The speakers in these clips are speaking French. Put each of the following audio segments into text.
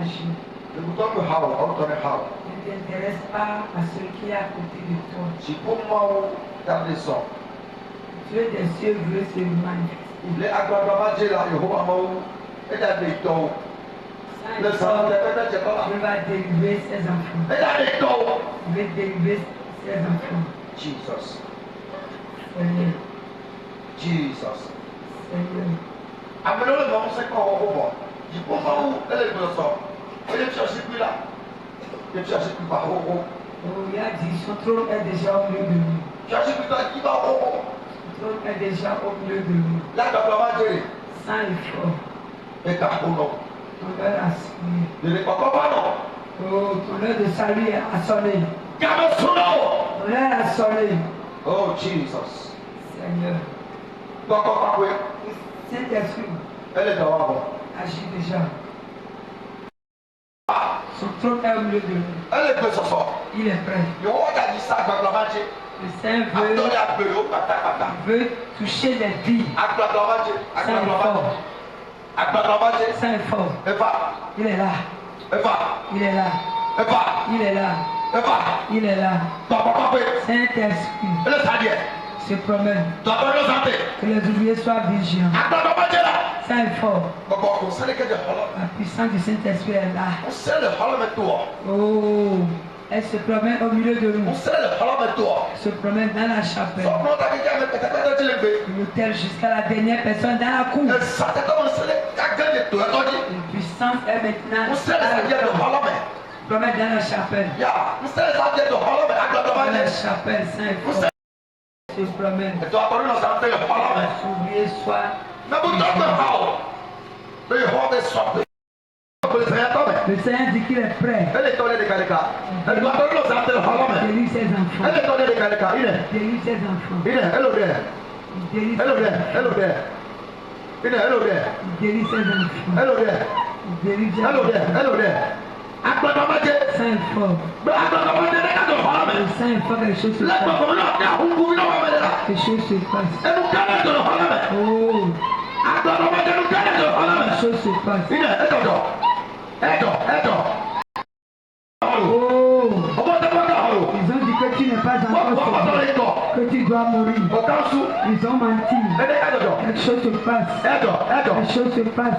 agir. Ne t'intéresse pas à ce qui est à côté de toi. Dieu des cieux veut se manifester. Dieu va délivrer ses enfants. Il va délivrer ses enfants. Jesus. Seigneur. Jesus. Seigneur. Oh, il a dit, son trône est déjà au milieu de nous. Son trône est déjà au milieu de nous. Saint et fort. Ton heure a sonné. Oh, ton heure de salut a sonné. Ton heure a sonné. Oh, Jesus. Seigneur. Saint-Esprit agit déjà. Son trône est au milieu de nous. Il est prêt. Le Saint veut toucher les vies. Saint est fort. Il est là. Il est là. Il est là. Il est là. Saint-Esprit se promène. Que les ouvriers soient vigilants. Saint est fort. La puissance du Saint-Esprit est là. Oh, elle se promène au milieu de nous. Elle se promène dans la chapelle. L'hôtel jusqu'à la dernière personne dans la cour. La puissance est maintenant. Se promène dans la chapelle. Dans la chapelle, Saint est fort. Se promène. Les ouvriers soient le Seigneur dit qu'il est prêt. Il délivre ses enfants. Il délivre ses enfants. Il délivre ses enfants. Saint est fort. Le Saint est fort, quelque chose se passe. Quelque chose se passe. Oh. Quelque chose se passe. Oh. Ils ont dit que tu n'es pas encore sauvé, que tu dois mourir. Ils ont menti. Quelque chose se passe. Quelque chose se passe.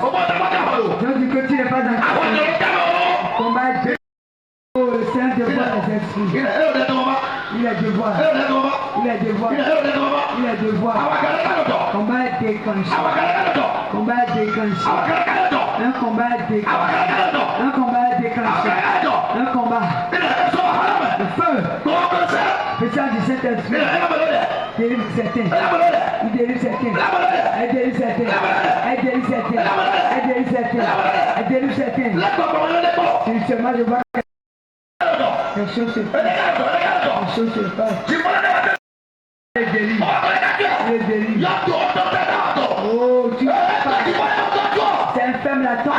Ils ont dit que tu n'es pas encore sauvé. Combat de... Oh, le Seigneur dévoile les esprits. Il est devoir. Il est devoir. Il est devoir. Combat est déclenché. Combat est déclenché. Un combat est déclenché. Un combat est déclenché. Un combat. Le feu. Puissance du Saint-Esprit. Délivre certains. Il délivre certains. Elle délivre certains. Elle délivre certains. Elle délivre certains. Elle délivre certains. Si seulement je vois quelque chose se passe. Quelque chose se passe. Il délivre. Il délivre. Oh, tu parles. C'est un femme la tombe.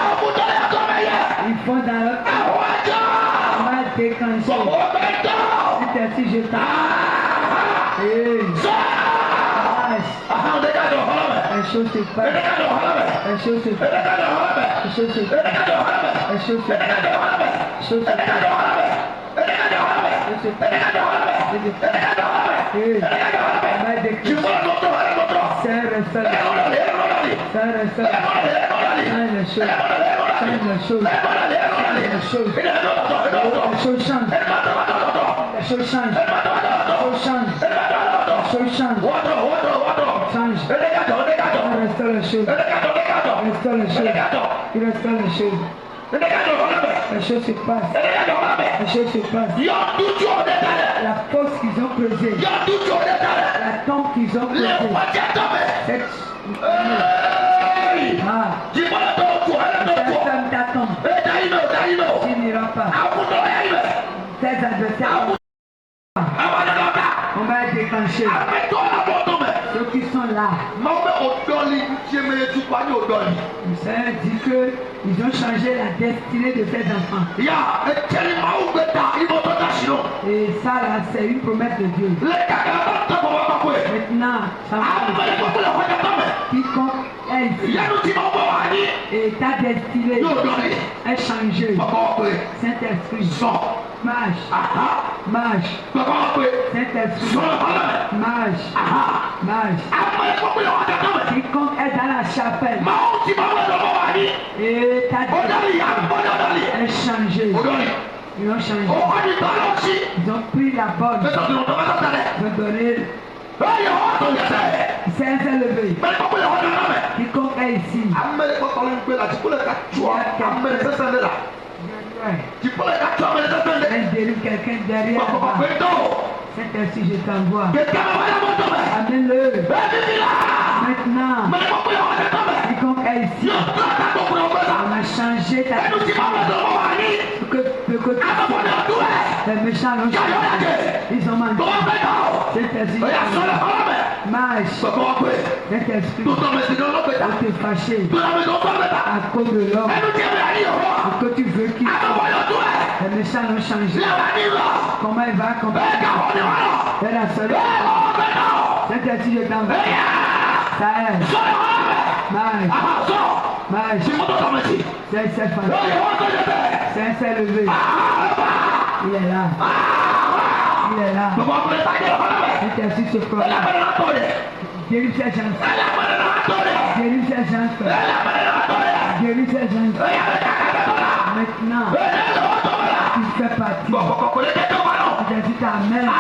Ils font dans leur mal déclenché. C'est ainsi je t'aime. Hey. Les choses se passent. Les choses se passent. Les choses se passent. Les choses se passent. Les choses se passent. Les choses se passent. Les choses se passent. La fosse qu'ils ont creusée. La tombe qu'ils ont creusée. Cette femme t'attend. Tu n'iras pas. Tes adversaires. On va être déclenché. Ceux qui sont là. Le Seigneur dit qu'ils ont changé la destinée de ces enfants. Et ça là, c'est une promesse de Dieu. Maintenant, ça va. Quiconque est ici et ta destinée est changé. Saint-Esprit, marche, marche. Saint-Esprit, marche, marche. Quiconque est dans la chapelle et ta vie est changée. Ils ont changé. Ils ont pris la bonne. Ils ont donné. Il s'est élevé. Quiconque est ici. Elle dérive quelqu'un derrière. Saint-Esprit, je t'envoie. Amène-le. Maintenant. Quiconque est ici. On a changé ta vie. Les méchants l'ont changé. Ils ont menti. Saint-Esprit, marche. Saint-Esprit, on t'est fâché à cause de l'homme. Ce que tu veux qu'il soit. Les méchants l'ont changé. Comment il va accomplir? C'est la seule. Saint-Esprit, je t'envoie. Ça aide. Marche. Marche. C'est fatigué. C'est levé. Il est là. Il est là. Saint-Esprit se promène. Guéris ces gens. Guéris ces gens. Guéris ces gens. Maintenant, tu fais partie. Jésus t'amène.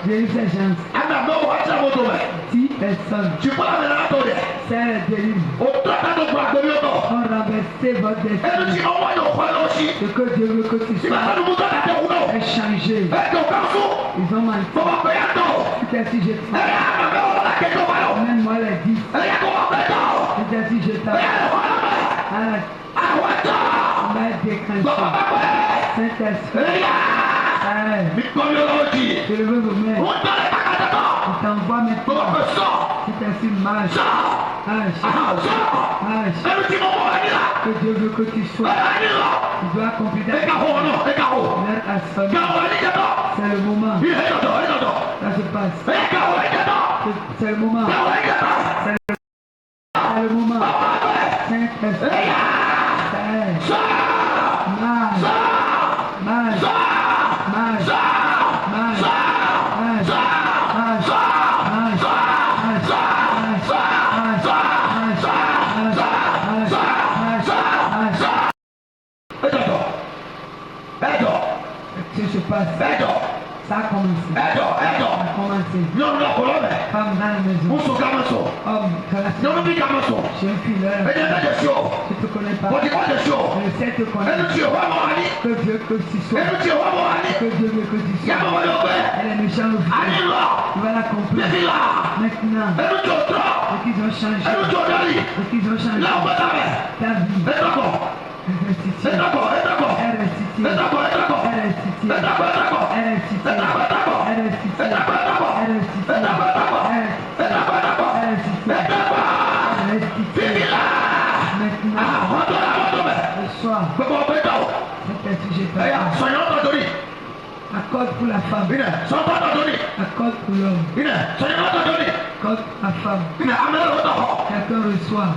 Guéris ces gens. 10 personnes. C'est la dérive. On renverser votre destin. Ce que Dieu veut que tu sois est changé. Ils ont menti. C'est si je t'aime. Même moi les 10. C'est si je t'aime. On va déclencher. Saint-Esprit. Je le veux vous mettre. Je t'envoie maintenant. Saint-Esprit, marche. Que Dieu veut que tu sois. Tu dois accomplir ta vie. C'est le moment. Ça se passe. C'est le moment. C'est le moment. Saint-Esprit. Ça a commencé. Ça a commencé. Femme dans la maison. Homme dans la maison. J'ai un fileur. Je ne te connais pas. Je sais te connaître. Que Dieu que tu sois. Que Dieu veut que tu sois. Elle est méchante au visage. Tu vas l'accomplir. Maintenant. Et qu'ils ont changé. Et qu'ils ont changé. Ta vie. Accorde pour la femme. Accorde pour l'homme. Accorde pour la femme. Quelqu'un reçoit.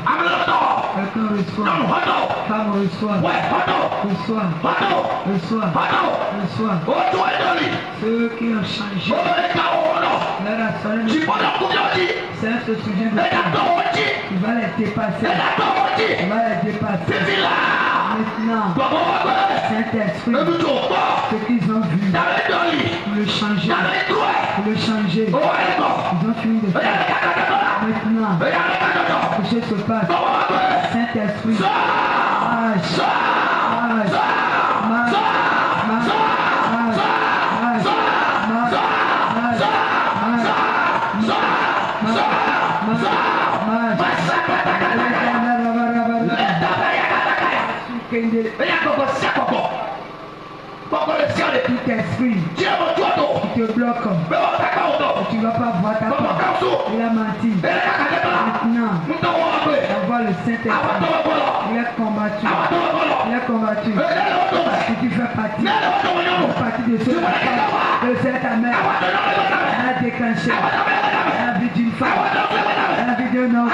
Quelqu'un reçoit. Femme reçoit. Reçoit. Ceux qui ont changé. Leur a sonné. Seigneur se souvient de toi. Il va les dépasser. Il va les dépasser. Maintenant, Saint-Esprit, ce qu'ils ont vu, pour le changer, ils ont fini de faire. Maintenant, que ce se passe, Saint-Esprit, Tout esprit qui te bloque, tu ne vas pas voir ta part. Il a menti. Maintenant, envoie le Saint-Esprit. Il a combattu. Il a combattu. Si tu fais partie de ce que c'est ta mère. Elle a déclenché la vie d'une femme, la vie d'un homme.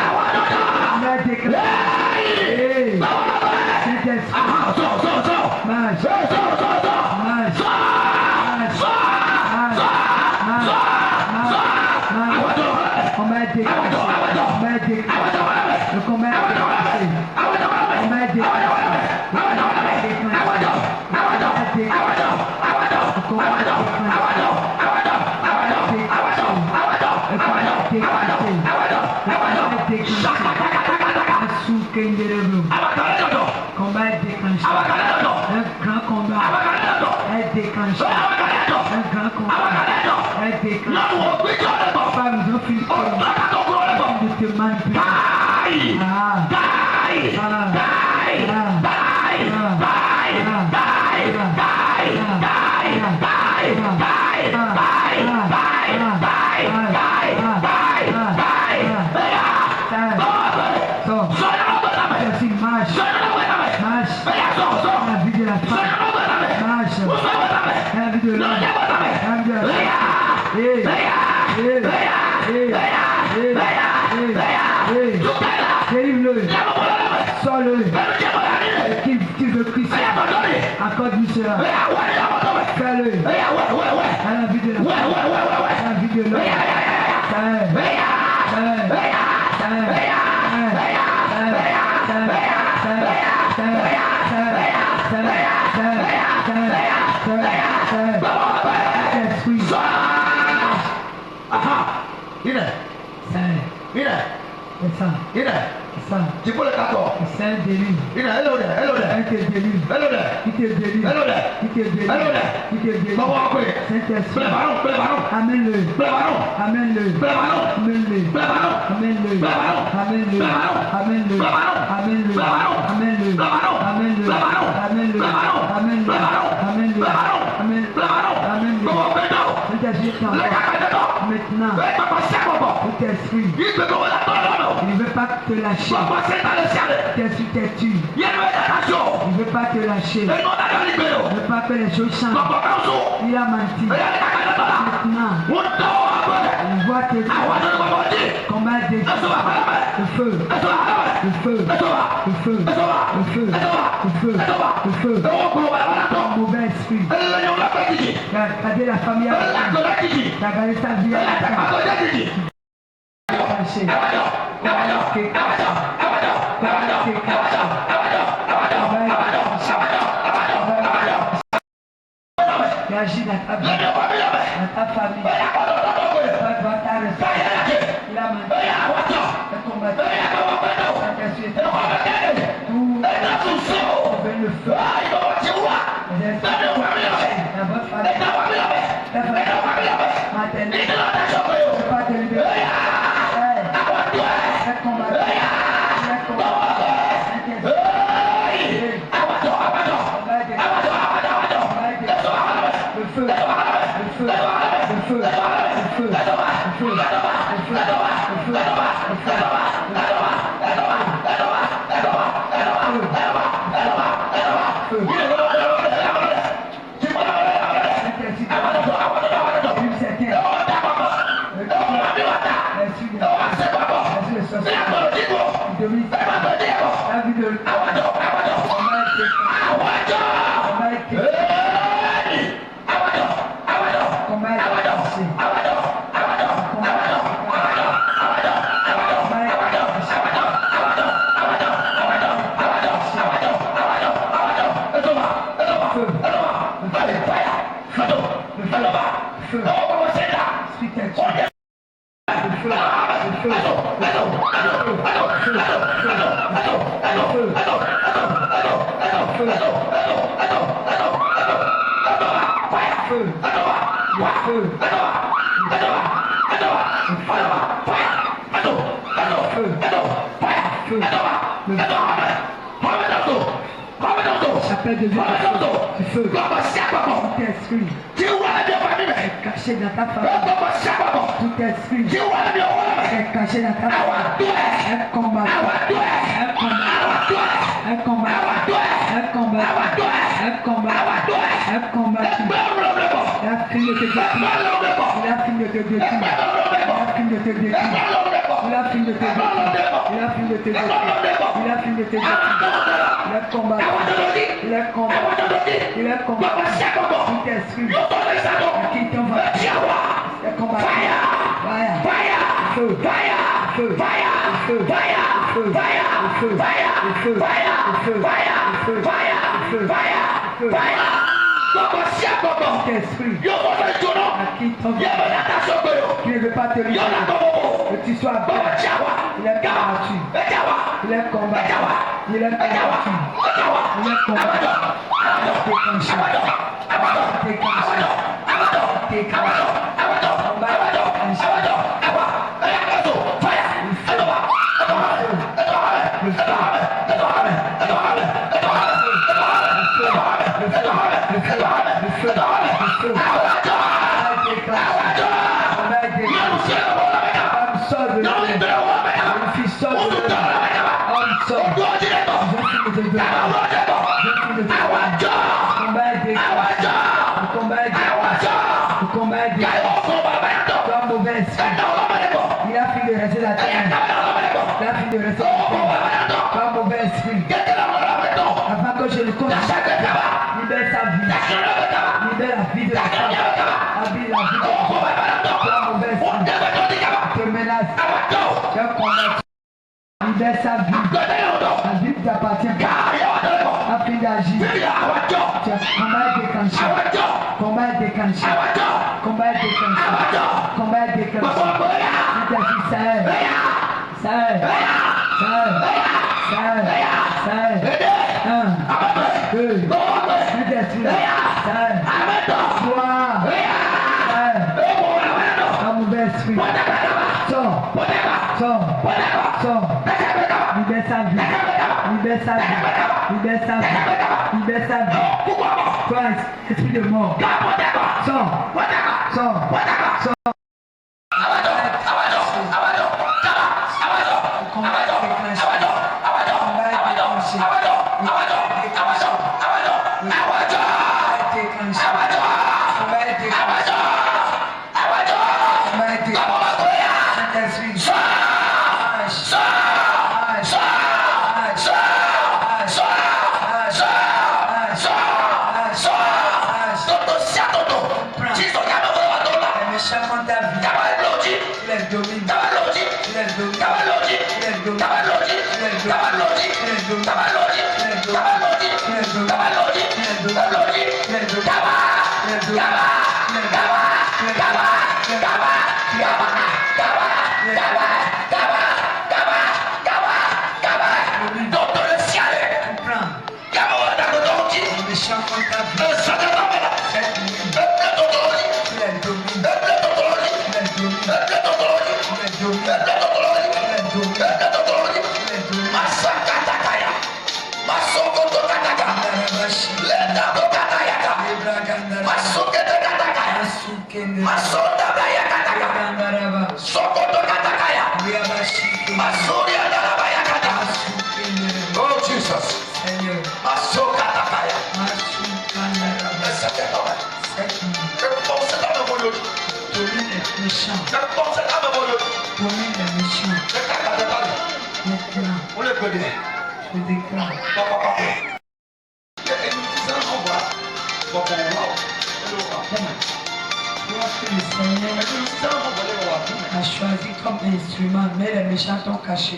Elle a déclenché. Hey, Saint-Esprit. Marche. Marche. On m'a déclenché. Le combat est déclenché. On m'a déclenché. Combat est déclenché. Un grand combat est déclenché. Un grand combat est déclenché. Pas nous offrir de te manipuler. La vie de la femme. Marche. La vie de l'homme. La vie de la femme. Délivre-le. Sors-le. Qui veut Christ. Accorde-lui cela. Fais-le. À la vie de la femme. À la vie de l'homme. Tu peux le carton. C'est un délire. Il te délivre. Il te délivre. Saint-Esprit. Amène-le. Amène-le. Maintenant, Saint-Esprit, il ne veut pas te lâcher. Saint-Esprit t'es tu. Il ne veut pas te lâcher. Il ne veut pas que les choses changent. Il a menti. Maintenant, il voit tes combat des le feu. Le feu. Mauvais esprit. Tu as gardé la famille à la tu as gardé ta vie à la tu agis dans ta vie, dans ta famille. Tu dois t'arrêter. Il a menti. Tu as combattu. Tout le feu. Dans votre famille. Ta famille. Maternelle. Tu ne peux pas te libérer. Tu as combattu. Chaque J'appelle de Dieu du feu. Tout esprit caché dans ta famille. Tout esprit caché dans ta famille. Un combat. Un combat. Un combat. Un combat. Un combat. Un combat. Il a fini de te détruire. Il a fini de te détruire. Il a fini de te détruire. Il a fini de te détruire. Il a fini de te détruire. Il a fini de te détruire. Il a combattu. Il a combattu. Il a combattu. Tout esprit qui t'envoie. Il a combattu. Fire. Feu. Feu. Feu. Feu. Feu. Feu. Feu. Feu. Feu. Feu. Tout esprit qui t'envoie, qui ne veut pas te libérer, que tu sois bien. Il est combattu. Il est combattu. Il est combattu. Il est combattu. Déclenché. Déclenché. Déclenché. Combat déclenché. Le feu. Il a fini de rester la terre. Il a fini de rester la terre. Pas mauvais esprit. Afin que je le connaisse. Libère sa vie. Libère la vie de la femme. Habille la vie de la femme. Pas mauvais esprit. Te menace. Tu as combattu. Libère sa vie. La vie ne t'appartient pas. Afin d'agir. Combat est déclenché. Combat est déclenché. Combat est déclenché. Combat est déclenché. Il t'agit Sahel. Sahel. Sahel. Sahel. Sahel. 1, 2, il t'agit Sahel. 3, Sahel. Un mauvais esprit. Sors. Sors. Sors. Libère sa vie. Libère sa vie. Libère sa vie. Libère sa vie. Toi, esprit de mort. Sors. Sors. Sors. Oh Jesus. A choisi comme instrument, mais les méchants t'ont caché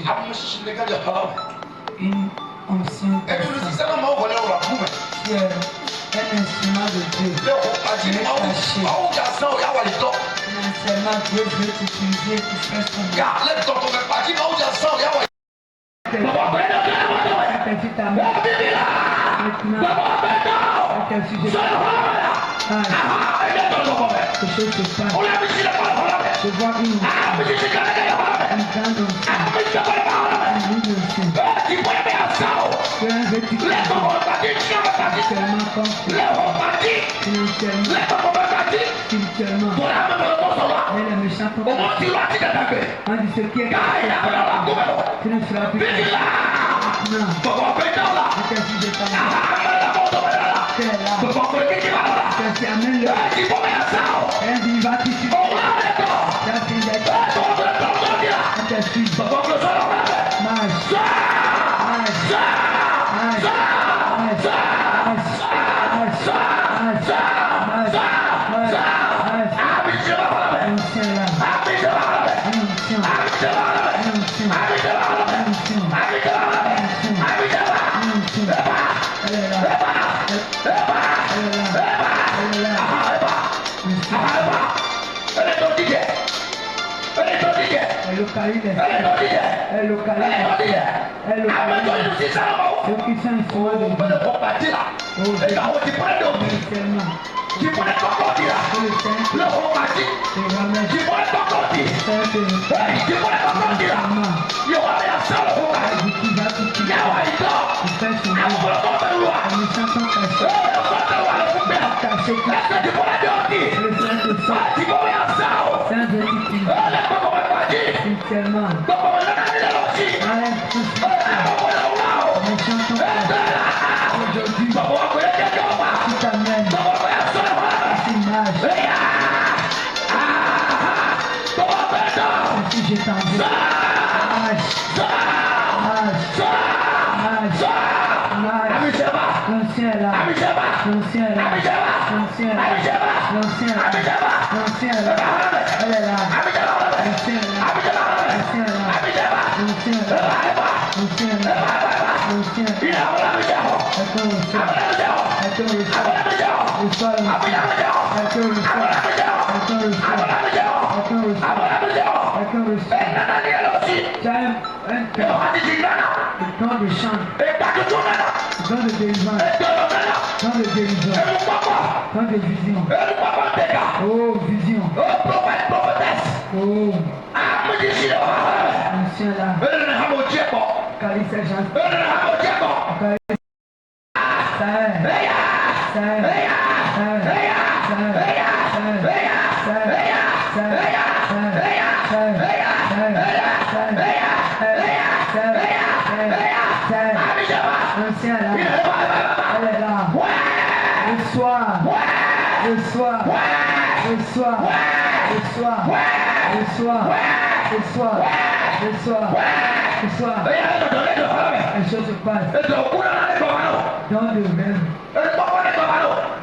une onction qui est un instrument de Dieu, qui est caché. Financièrement, Dieu veut t'utiliser pour faire son bien. Ta main. Maintenant, c'est un sujet. Quelque chose se passe. Je vois une grande spirituellement. Mais les méchants on dit ce qui est tu ne seras plus non. C'est amène-le. Il va t'ici. Elle localise. Ceux qui sont instruits de Oh, vision. Oh, ancien là. Les choses se passent dans le même.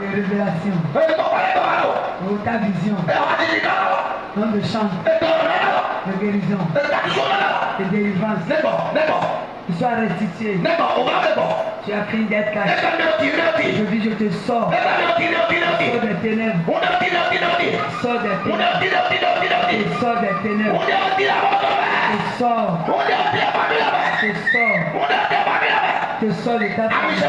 Les révélations. Oh, ta vision. Dans le champ. De guérison. De délivrance. Tu sois restitué. Tu as pris une dette cachée. Aujourd'hui, je te sors. Sors des ténèbres. Sors des ténèbres. Sors des ténèbres. Sors. Sors de ta famille.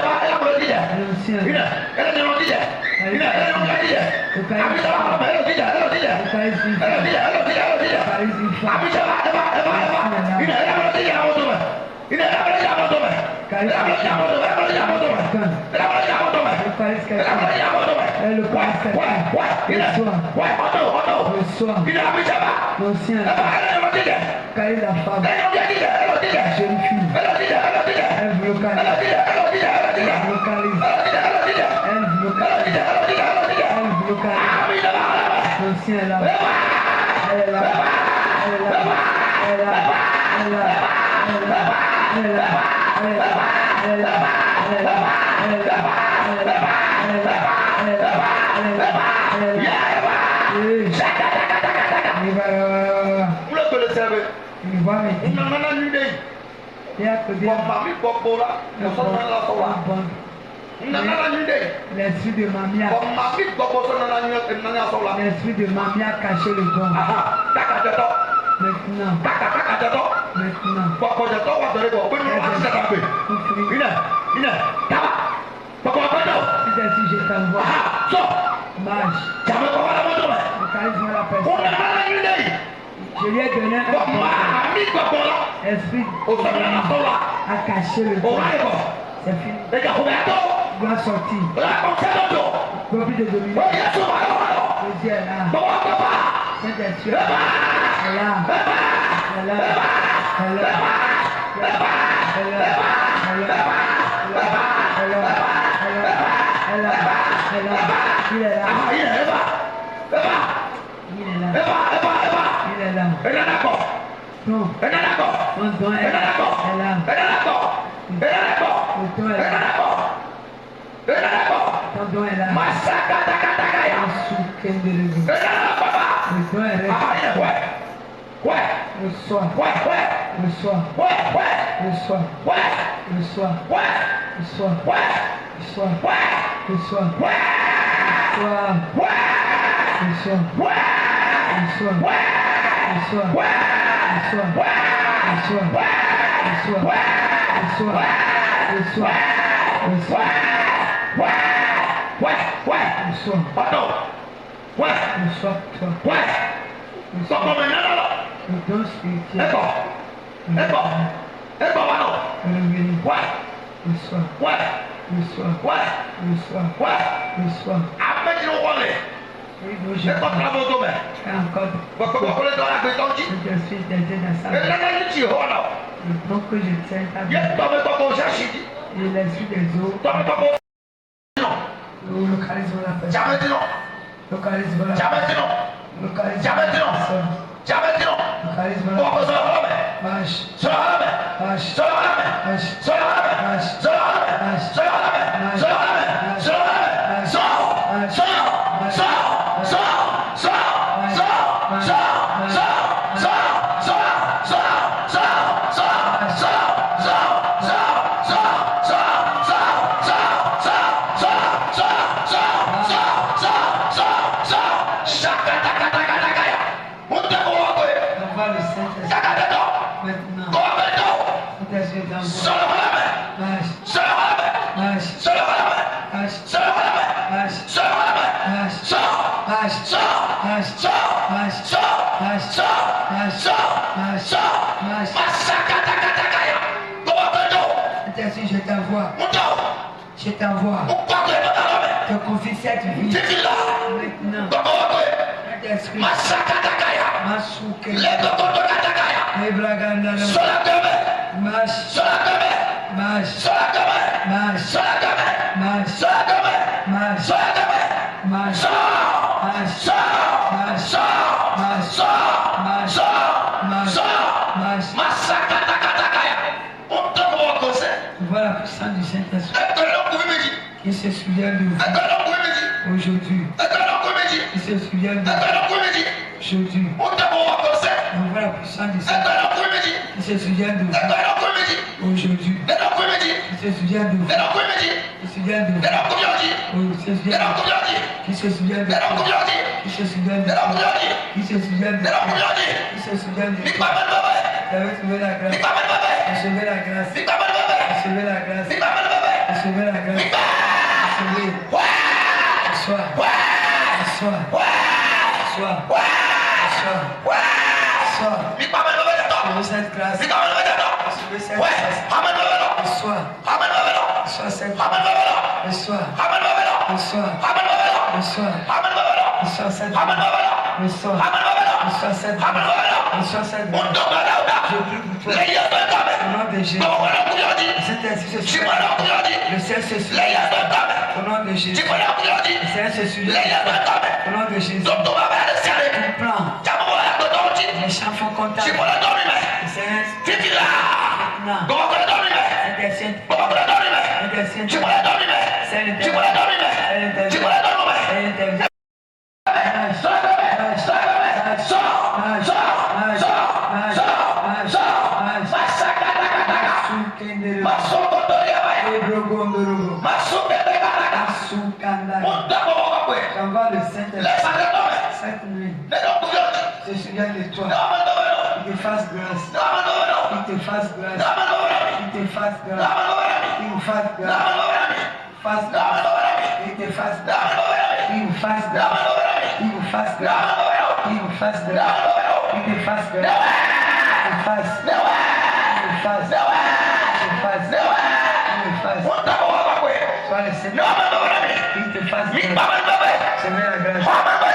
L'esprit de mamie a caché le don. Maintenant. Si je t'envoie. Marche. Jamais pas la moto. Le charisme de la On personne. a mal à l'idée. Je lui ai donné un Bon, moi, ami, quoi, bon, là. esprit Au sein de la maison, là. à cacher le On temps. va aller voir. C'est fini. Les gars, on va attendre. Il doit sortir. Racontez l'autre. Copie de Dominique. Oui, il y a tout, alors. Jésus est là. Bon, papa. Saint-Esprit est là. Elle est là. Elle est là. Elle est là. Elle est là. Elle est là. Elle est là. Elle est là. Elle est là. Elle est là. Il est là. Ah, il est là. Il est là. Eva. Il est là. Elle est d'accord. Non. Elle est d'accord. Ton don est Elle est là. d'accord. Elle est là. Elle est d'accord. Elle est d'accord. Le don est Elle est là. d'accord. Elle est d'accord. Ton don est là. Massacre, takaya. Soukendelego. Elle est là, papa. Le don est là. Ah, il est ouais. Ouais. Le soir. Ouais, ouais. Le soir. Ouais, ouais. Le soir. Ouais. Le soir. Ouais. Le soir. Ouais. Le soir. Ouais. Le soir. Ouais. Le soir. Ouais. Le soir. Ouais. Le soir. Ouais. Le soir. Ouais. Le soir. Ouais. Le soir. Ouais. Le soir. Ouais. Le soir. Le soir. Le soir. Ouais. Ouais. Le soir. Pardon. Ouais. Le soir. Toi. Ouais. Le Sọ soir. fún mi nínú lọ. Le don spirituel. Ẹ̀kọ́. Ẹ̀kọ́. Ẹ̀kọ́ wa nọ. Révélé. Ouais. Le soir. Ouais. Le soir. Ouais. Le soir. Ouais. Le soir. Amẹ́jìnnú wọlé. Oui, donc je Ẹ̀kọ́ tó la bó tó mẹ́. fais encore Bọ̀kọ̀bọ̀kọ̀ lè dọ̀ la gbé tọ́jú. je suis déjà dans sa vie. Ẹ̀dá yìí ti hó nọ. Le don que je tiens à Yẹ vie. tọ́mi tọ́kọ̀ ṣáṣì di. Et l'esprit des eaux. Tọ́mi tọ́kọ̀ nọ. Le charisme de la personne. Jàmẹ́tì nọ. Le charisme de la Jàmẹ́tì nọ. Le charisme de Jàmẹ́tì la nọ. personne. Jàmẹ́tì nọ. Le charisme de la Bọ̀kọ̀ personne. sọ̀rọ̀ hàn mẹ́. Marche. Sọ̀rọ̀ hàn mẹ́. Marche. Sọ̀rọ̀ hàn mẹ́. Marche. Sọ̀rọ̀ hàn mẹ́. Marche. Sọ̀rọ̀ hàn mẹ́. Marche. Sọ̀rọ̀ hàn mẹ́. Sọ̀rọ̀ hàn mẹ́. Sọ̀rọ̀ hàn mẹ́. Sọ̀rọ̀. Envoie le Saint-Esprit. Maintenant. Saint-Esprit est en moi. Marche. Marche. Marche. Marche. Marche. Marche. Marche. Marche. Saint-Esprit, je t'envoie. Je t'envoie. Te confie cette vie. Maintenant. Saint-Esprit. Masuke. Ebraganda. Marche. Marche. Marche. Marche. Marche. Marche. Voilà la puissance du Saint-Esprit qui se souvient de vous aujourd'hui. Qui se souvient de vous aujourd'hui. On voit la puissance du Saint-Esprit qui se souvient de vous aujourd'hui. Qui se souvient de vous. Qui se souvient de vous. Qui se souvient de vous. Qui se souvient de vous. Qui se souvient de vous. Qui se souvient de vous. Qui se souvient de vous. Recevez la grâce. Recevez la grâce. Recevez la grâce. Recevez la grâce. Recevez. Sois. Sois. Sois. Sois. Sois. Recevez cette grâce. Recevez cette grâce. Sois. Sois cette grâce. Reçois. Reçois. Reçois. Reçois cette grâce. Reçois. Reçois cette grâce. Reçois cette grâce. Je prie pour toi. Au nom de Jésus. Saint-Esprit se souvient. Le ciel se souvient. Au nom de Jésus. Le ciel se souvient. Au nom de Jésus. Ton plan. Les champs font contact. Le Seigneur. Maintenant. Intercède. Intercède. J'envoie le Saint-Esprit cette nuit. Je suis bien de toi. Il te fasse grâce. Il te fasse grâce. Il te fasse grâce. Il te fasse grâce. Fasse grâce. Il te fasse grâce. He will fast Now grace. I'm over me. He will fast Now grace. I'm over me. He will fast Now grace. I'm over me. He will fast grace. Now He will fast. Now He will fast. Now He will fast. Now He will fast. What the hell am I with? Sois le Seigneur. Now I'm over me. He will fast Me, grace. Baba, Baba. Seigneur la grâce. Baba, Baba.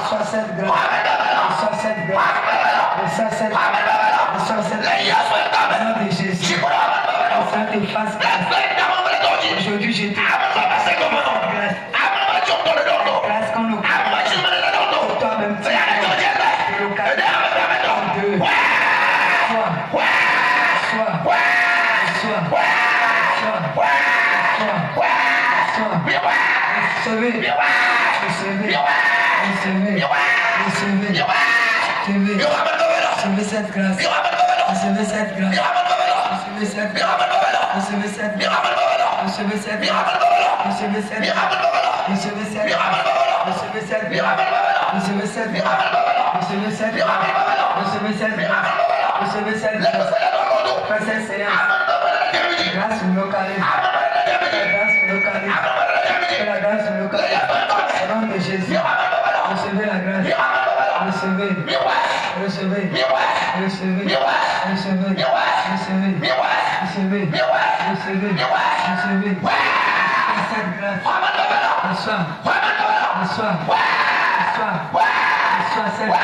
Reçois cette grâce. Reçois cette grâce. Reçois cette grâce. Reçois cette grâce. Au nom de Jésus. Seigneur, te fasse grâce. Aujourd'hui, je te grâce. Grâce qu'on nous pour toi-même. Tu es le cas. Deux. Recevez cette grâce. Recevez cette grâce. Recevez cette grâce. Recevez cette grâce. Recevez cette grâce. Recevez cette grâce. Recevez cette grâce. Recevez cette grâce. Recevez cette grâce. Recevez cette grâce. Recevez cette grâce. Recevez cette grâce. Fais cette séance. Grâce nous localise. Grâce nous localise. La grâce nous localise. Au nom de Jésus. Recevez la grâce. Recevez. Recevez. Recevez. Recevez. Recevez. Recevez. Recevez. Recevez. Recevez. Cette grâce. Reçois. Reçois. Reçois. Reçois cette grâce.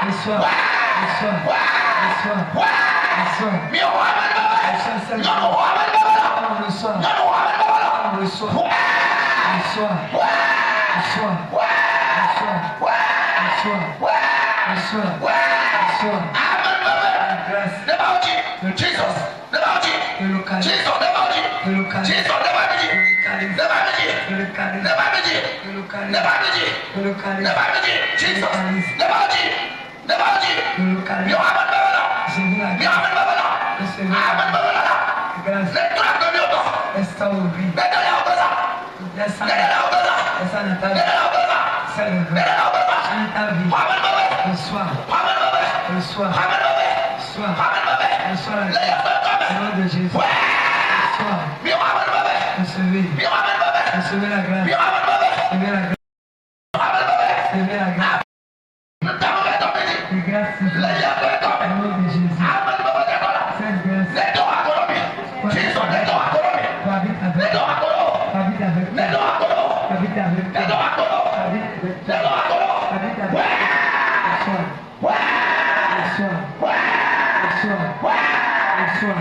Reçois. Reçois. Reçois. Reçois. Reçois cette grâce. Reçois. Reçois. Reçois. Reçois. Reçois. Reçois. Grâce. Jesus. Le localise. Jesus. Le localise. Jesus. Le localise. Le localise. Le localise. Le localise. Jesus. Le localise. Recevez la grâce. Recevez la grâce. Resta au vide. Descends. Descends dans ta vie. Célèbre. Chante ta vie. Reçois. Reçois. Reçois. Reçois la grâce. Au nom de Jésus. Reçois. Recevez. Recevez la grâce. Recevez la grâce. Recevez la grâce. Les grâces se font. Au nom de Jésus. Cette grâce. Habite avec toi. Habite avec toi. Habite avec toi. Habite avec toi. Habite avec toi. Reçois. Reçois. Reçois.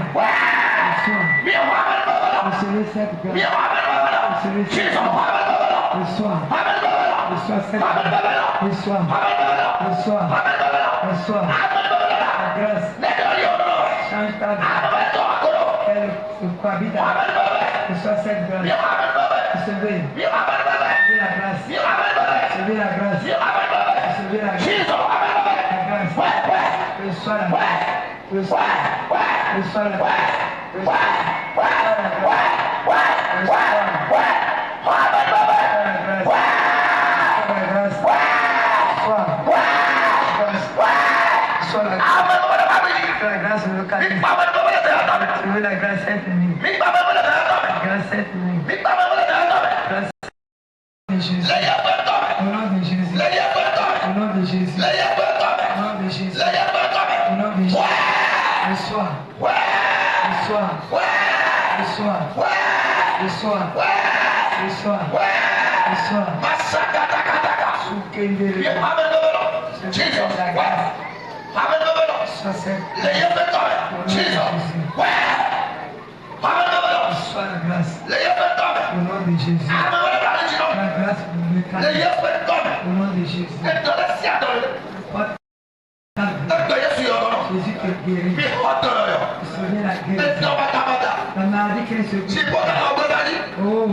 Reçois. Recevez cette grâce. Recevez cette grâce. Reçois. Reçois cette grâce. Reçois. Reçois. Reçois. La grâce. Change ta vie. Elle se cohabite avec. Reçois cette grâce. Recevez. Recevez la grâce. Recevez la grâce. Recevez la grâce. La grâce. Reçois la grâce. Reçois. Reçois la grâce. Reçois la grâce. Reçois la grâce. Reçois la grâce. La grâce me localise. Recevez la grâce infinie. La grâce infinie. Grâce de Jésus. Au nom de Jésus. Au nom de Jésus. Au nom de Jésus. Au nom de Jésus. Reçois. Reçois. Reçois. Reçois. Reçois. Reçois. Soukendele. Jesus. La grâce. Reçois cette Reçois la grâce. Au nom de Jésus. La grâce me localise. Au nom de Jésus. Jésus te guérit. Recevez la guérison. La maladie qui est sur vous. Oh.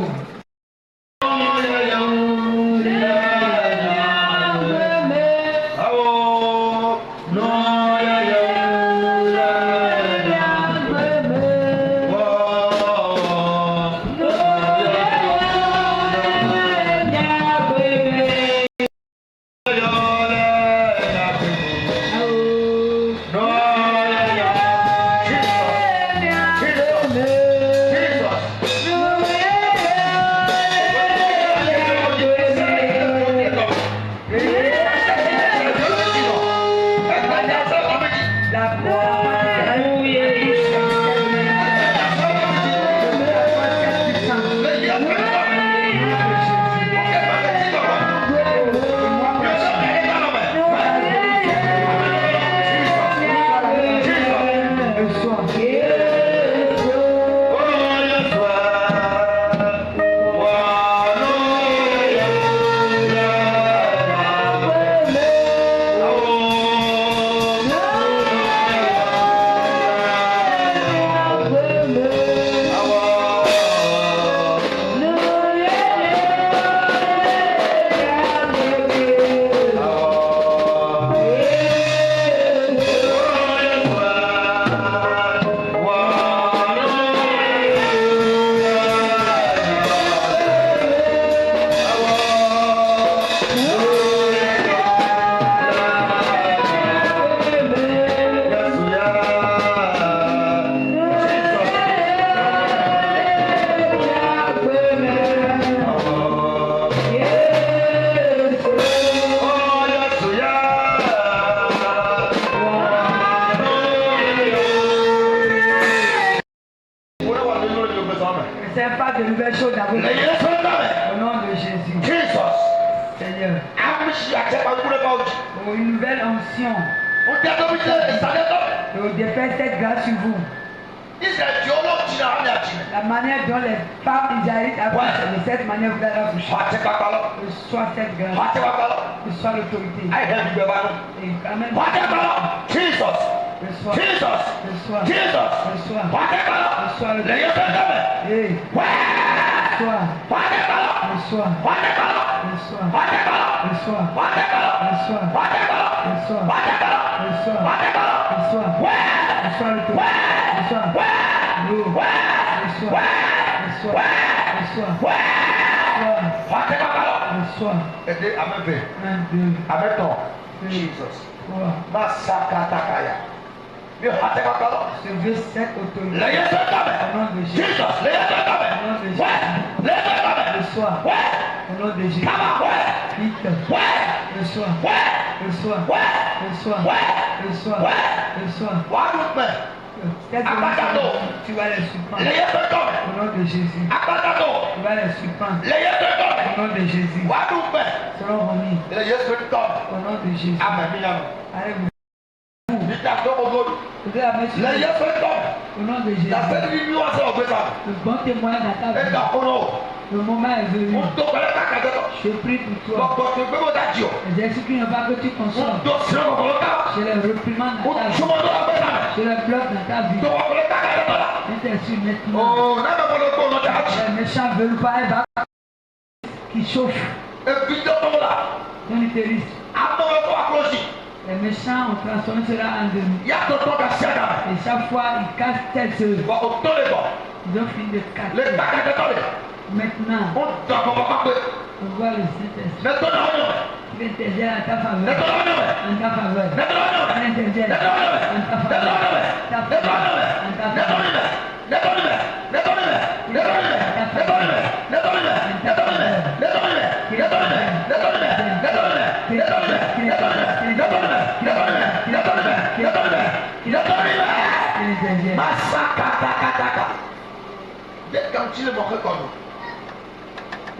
Oh, une nouvelle onction. Oh, défaites cette grâce sur vous. La manière dont les femmes israélites accouchent, de cette manière vous allez accoucher. Reçois cette grâce. Reçois l'autorité. Et quand même. Jesus. Reçois. Jesus. Reçois. Jesus. Reçois. Whatever. Reçois le. Hey. Reçois. Whatever. Reçois. Whatever. Reçois. Whatever. Reçois. Whatever. Reçois. Whatever. Reçois. Whatever. Reçois. Whatever. Reçois. Reçois l'autorité. Reçois. L'eau. Reçois. Reçois. Reçois. Reçois. Aidez à me faire. 1, 2, Avec toi. 3, Jesus. 4. Masakatakaya. You have to go. Je veux cette autorité. Lay it Au nom de Jésus. Jesus. Lay it Au nom de Jésus. Reçois. Au nom de Jésus. Come on. Vite. Reçois. Reçois. Reçois. Reçois. Reçois. What movement? Cette autorité, tu vas les surprendre. Lay it Au nom de Jésus. Tu vas les surprendre. Au nom de Jésus. What movement? Seront remis. Lay it Au nom de Jésus. Amen. Allez, Vous avez la main sur lay it au nom de Jésus. Le bon témoignage dans ta vie. Le moment est venu. Je prie pour toi. Les esprits qui ne pas que tu consommes. Je les réprimande dans ta vie. Je les bloque dans ta vie. Intercède maintenant. Les méchants veulent pas être qui chauffent. Ton utérus. Les méchants ont transformé cela en demi. Et chaque fois, ils cassent telle chose. Ils ont fini de casser. Maintenant, on voit le Saint-Esprit qui intervient en ta faveur. En ta faveur. Il intervient en ta faveur. Ta faveur. En ta faveur.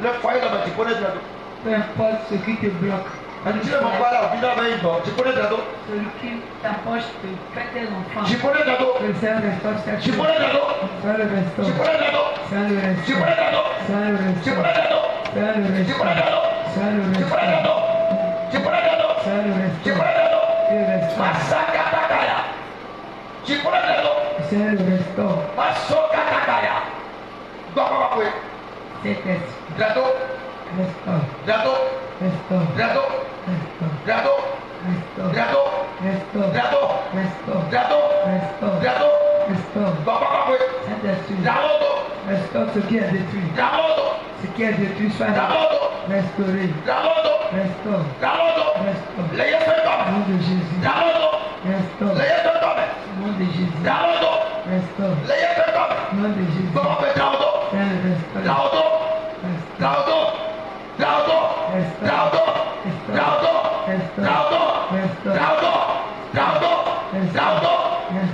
Le foyer là-bas, tu connais déjà. Peu importe ce qui te bloque. Tu ne m'en pas là, tu connais déjà. Celui qui t'empêche de faire tes enfants. Tu connais déjà. Le Seigneur restaure cette Tu chose. connais déjà. Le Seigneur le restaure. Tu connais déjà. Seigneur le Tu restaure. connais déjà. Seigneur le Tu restaure. connais déjà. Seigneur le Tu connais restaure. déjà. Seigneur le Tu connais restaure. déjà. Tu connais déjà. Seigneur le Tu restaure. connais déjà. Tu le restaures. Masakatakaya. Tu connais déjà. Seigneur le restaure. Masokatakaya. Gokobakwe. Cet esprit. Drato. Restaure. Drato. Restaure. Drato. Restaure. Drato. Restaure. Drato. Restaure. Drato. Restaure. Drato. Restaure. Drato. Restaure. Gokobakwe. Saint-Esprit. Drato. Restaure ce qui est détruit. Drato. Ce qui est détruit soit Drato. restauré. Drato. Restaure. Drato. Restaure. Les yeux sont Au tombés. nom de Jésus. Drato. Restaure. Les yeux sont tombés. Au nom de Jésus. Drato. Restaure. Les yeux sont tombés. Au nom de Jésus. Comment on fait Drato? Seigneur, restaure. Drato. Restaure. Drato. Drato. Drato. Drato. Drato. Drato. Drato. Drato.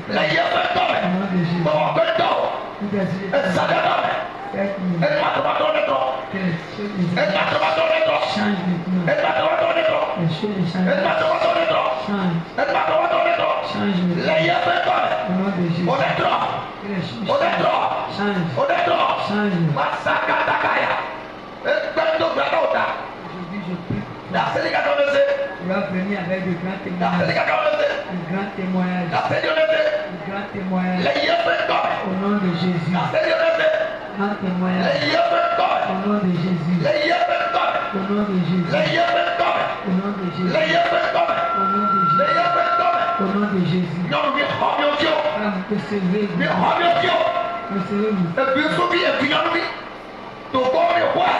Les yeux sont Au tombés. nom de Jésus. Comment on fait Drato? Tout esprit Et ça de dénomme. cette nuit, Et toi, tu vas tourner trop. que les choses Et toi, tu vas tourner trop. changent maintenant. Et toi, tu vas tourner trop. Les choses Et changent. toi, tu vas tourner trop. Change. Et toi, tu vas tourner trop. Change maintenant. Les yeux sont tombés. Au nom de Jésus. On est trop. Que les choses On est trop. changent. On est trop. Change. Masakatakaya. Espendo granota. Aujourd'hui, je prie pour toi. La séligatonese. Tu vas venir avec de grands La témoignages. séligatonese. De grands témoignages. La séligatonese. De grands témoignages. Les yeux sont tombés. Au nom de Jésus. La séligatonese. Grands témoignages. Les yeux sont tombés. Au nom de Jésus. Les yeux sont tombés. Au nom de Jésus. Les yeux sont tombés. Au nom de Jésus. Les yeux sont tombés. Au nom de Les Jésus. yeux sont tombés. Au nom de Jésus. Non, mais reviens. Femme, recevez-vous. Mais reviens. Recevez-vous. Et puis, soubi, et puis, non, oui. Ton corps est roi.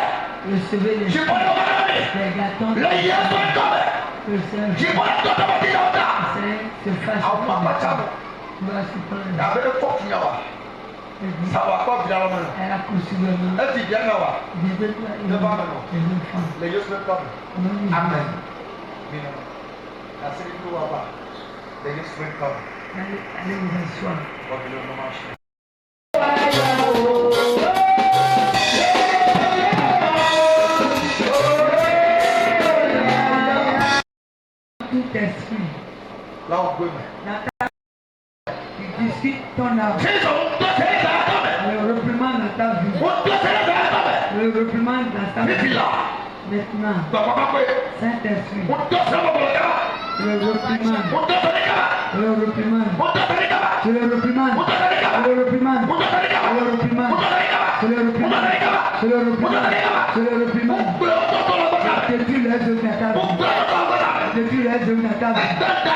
Recevez les Je peux le regarder. gâtons. Les yeux sont tombés. Le Seigneur Je peux le regarder dans ta. se fasse. Ah, papa, ça va. Tu vas se prendre. Il y avait le fort qui y a. Ça va pas bien maintenant. Elle a possiblement. Elle dit bien là. Des étoiles et Ne pas maintenant. des enfants. Les yeux sont tombés. Au nom de Jésus. Amen. La sécurité va pas. Les yeux sont tombés. Allez vous asseoir. Bon, le moment marche. Now women. Il discute ton âme. Le reprimande dans ta vie. Le reprimande dans ta vie. Maintenant, Saint-Esprit, le reprimande, le reprimande, le reprimande, le reprimande, le reprimande, le reprimande, le reprimande, le reprimande. Détruis les œuvres de ta vie. Détruis les œuvres de ta vie.